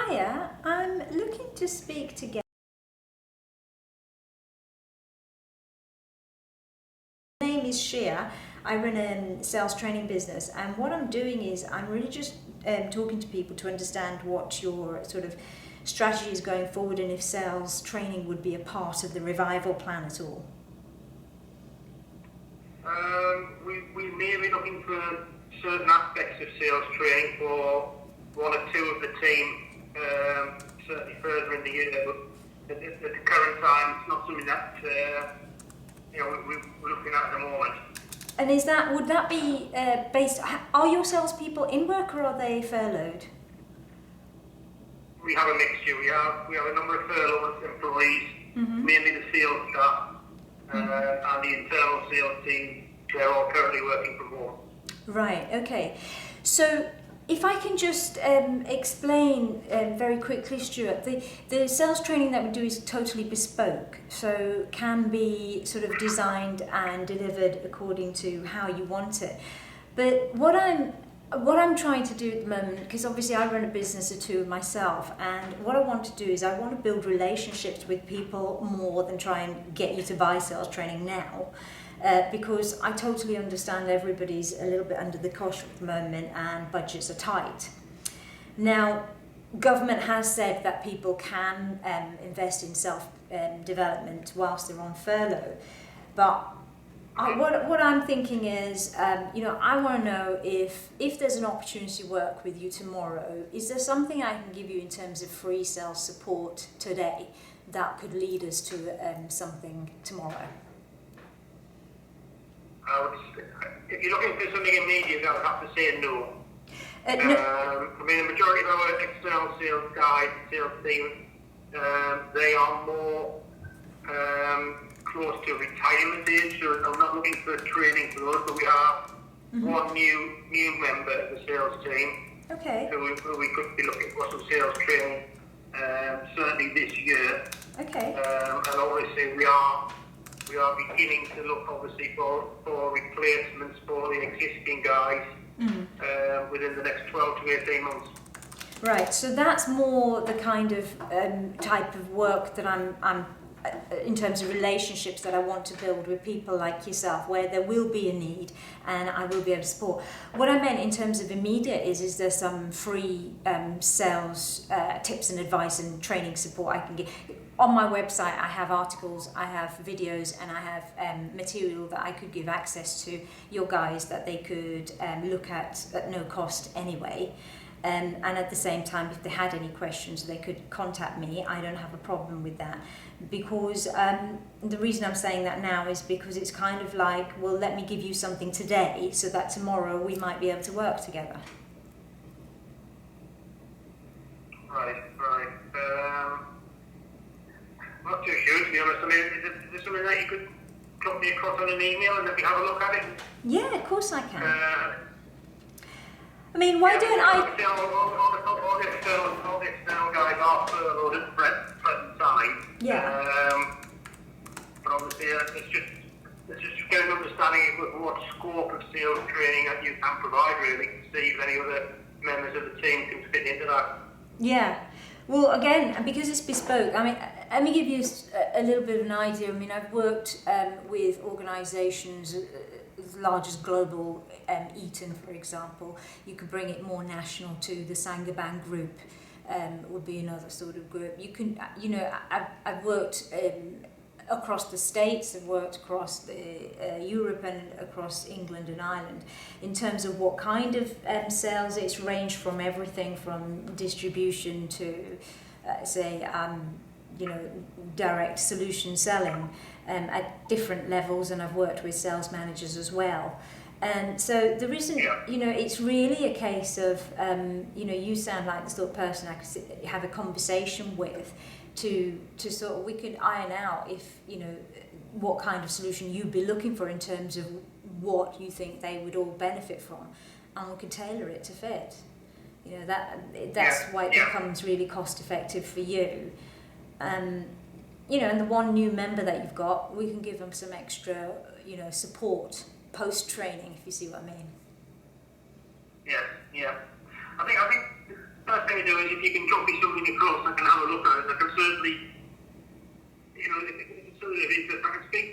Hiya, I'm looking to speak to Gary. My name is Shea. I run a sales training business, and what I'm doing is I'm really just talking to people to understand what your sort of strategy is going forward, and if sales training would be a part of the revival plan at all. We may be looking for certain aspects of sales training for one or two of the team, certainly further in the year, but at the current time it's not something that we're looking at the moment. And would that be based, are your salespeople in work or are they furloughed? We have a mixture. We have a number of furloughed employees, mainly the sales staff, and the internal sales team. They're all currently working from home. Right, okay. So if I can just explain very quickly, Stuart, the sales training that we do is totally bespoke, so can be sort of designed and delivered according to how you want it. But what I'm trying to do at the moment, because obviously I run a business or two myself, and what I want to do is I want to build relationships with people more than try and get you to buy sales training now. Because I totally understand everybody's a little bit under the cosh at the moment and budgets are tight. Now, government has said that people can invest in self-development whilst they're on furlough, but what I'm thinking is, I want to know if there's an opportunity to work with you tomorrow, is there something I can give you in terms of free sales support today that could lead us to something tomorrow? If you're looking for something immediate, I would have to say no. No. I mean, the majority of our external sales guys, sales team, they are more close to retirement age, so I'm not looking for training for those, but we have one new member of the sales team. Okay. Who we could be looking for some sales training, certainly this year. Okay. And obviously we are beginning to look obviously for replacements for the existing guys within the next 12 to 18 months. Right, so that's more the kind of type of work that I'm in terms of relationships that I want to build with people like yourself, where there will be a need and I will be able to support. What I meant in terms of immediate is there some free sales tips and advice and training support I can give? On my website I have articles, I have videos, and I have material that I could give access to your guys that they could look at no cost anyway. And at the same time, if they had any questions, they could contact me. I don't have a problem with that, because the reason I'm saying that now is because it's kind of like, well, let me give you something today so that tomorrow we might be able to work together. Right. I'm not too sure, to be honest. I mean, is there something that you could drop me across on an email and let me have a look at it? Yeah, of course I can. I mean, why don't I... All the external guys are furloughed at the present time. Yeah. But obviously, it's just getting an understanding of what scope of sales training that you can provide, really, to see if any other members of the team can fit into that. Yeah. Well, again, because it's bespoke, I mean, let me give you a little bit of an idea. I mean, I've worked with organisations as large as Global Eaton, for example. You could bring it more national to the Sangaban group, would be another sort of group. You can, I've worked across the States, I've worked across Europe and across England and Ireland. In terms of what kind of sales, it's ranged from everything from distribution to, direct solution selling at different levels, and I've worked with sales managers as well. And so there isn't, it's really a case of, you sound like the sort of person I could have a conversation with to sort of, we could iron out if, what kind of solution you'd be looking for in terms of what you think they would all benefit from, and we could tailor it to fit. That's why it becomes really cost effective for you. And the one new member that you've got, we can give them some extra, support post-training, if you see what I mean. Yeah. I think That's going to do it. If you can drop me something across, I can have a look at it. I can certainly, if it's something of interest, I can speak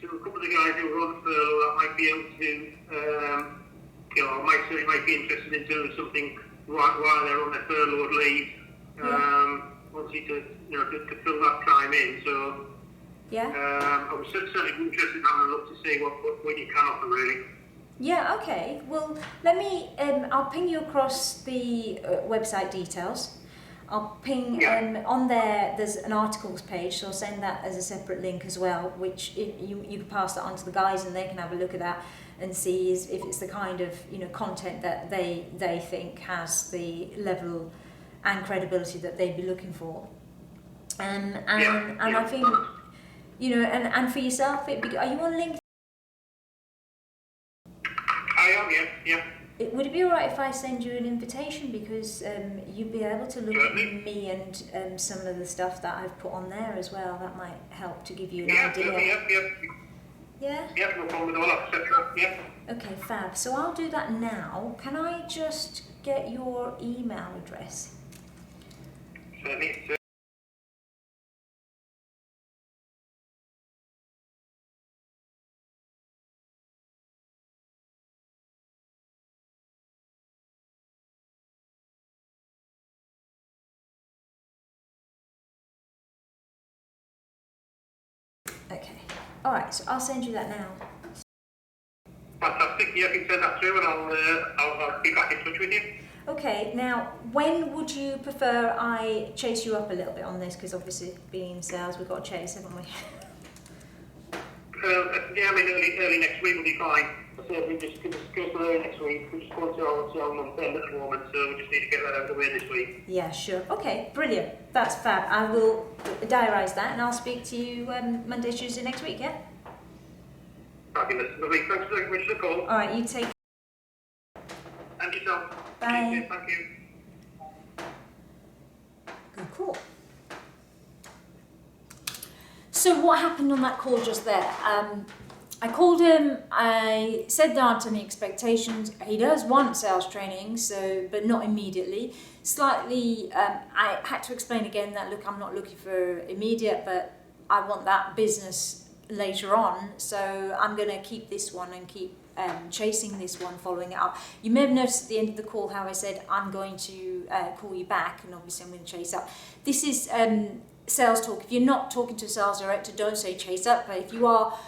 to a couple of the guys who are on furlough that might be able to, might be interested in doing something while they're on their furlough leave. Obviously to fill that time in. So I was certainly interested in having a look to see what you can offer really. Yeah, okay. Well, let me, I'll ping you across the website details. I'll ping, on there, there's an articles page, so I'll send that as a separate link as well, which you can pass that on to the guys and they can have a look at that and see if it's the kind of, content that they think has the level and credibility that they'd be looking for. And I think, and for yourself, are you on LinkedIn? I am, yeah. Would it be alright if I send you an invitation, because you'd be able to look at me and some of the stuff that I've put on there as well. That might help to give you an idea. Yeah? Yeah, no problem at all, etc. Yeah. Okay, fab. So I'll do that now. Can I just get your email address? Certainly. Okay. Alright, so I'll send you that now. Fantastic. Yeah, you can send that through and I'll be back in touch with you. Okay, now when would you prefer I chase you up a little bit on this? Because obviously being in sales, we've got to chase, haven't we? Early next week will be fine. So we just go for early next week. We're just going to our month end at the moment, so we just need to get that out of the way this week. Yeah, sure. Okay, brilliant. That's fab. I will diarise that and I'll speak to you Monday, Tuesday next week, yeah? Fabulous. Lovely. Thanks very much for the call. Alright, you take care. And yourself. Bye. Thank you. Good call. So what happened on that call just there? I called him, I said there aren't any expectations. He does want sales training, but not immediately. Slightly, I had to explain again that, look, I'm not looking for immediate, but I want that business later on. So I'm going to keep this one and keep chasing this one, following it up. You may have noticed at the end of the call how I said I'm going to call you back, and obviously I'm going to chase up. This is sales talk. If you're not talking to a sales director, don't say chase up, but if you are,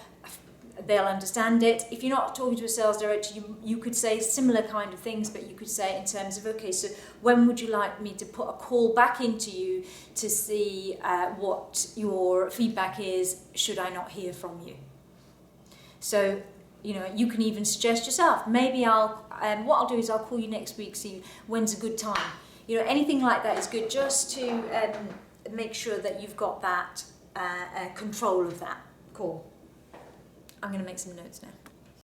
they'll understand it. If you're not talking to a sales director, you could say similar kind of things, but you could say in terms of, okay, so when would you like me to put a call back into you to see what your feedback is, should I not hear from you? So, you can even suggest yourself, maybe what I'll do is I'll call you next week, see when's a good time. Anything like that is good, just to make sure that you've got that control of that call. I'm going to make some notes now.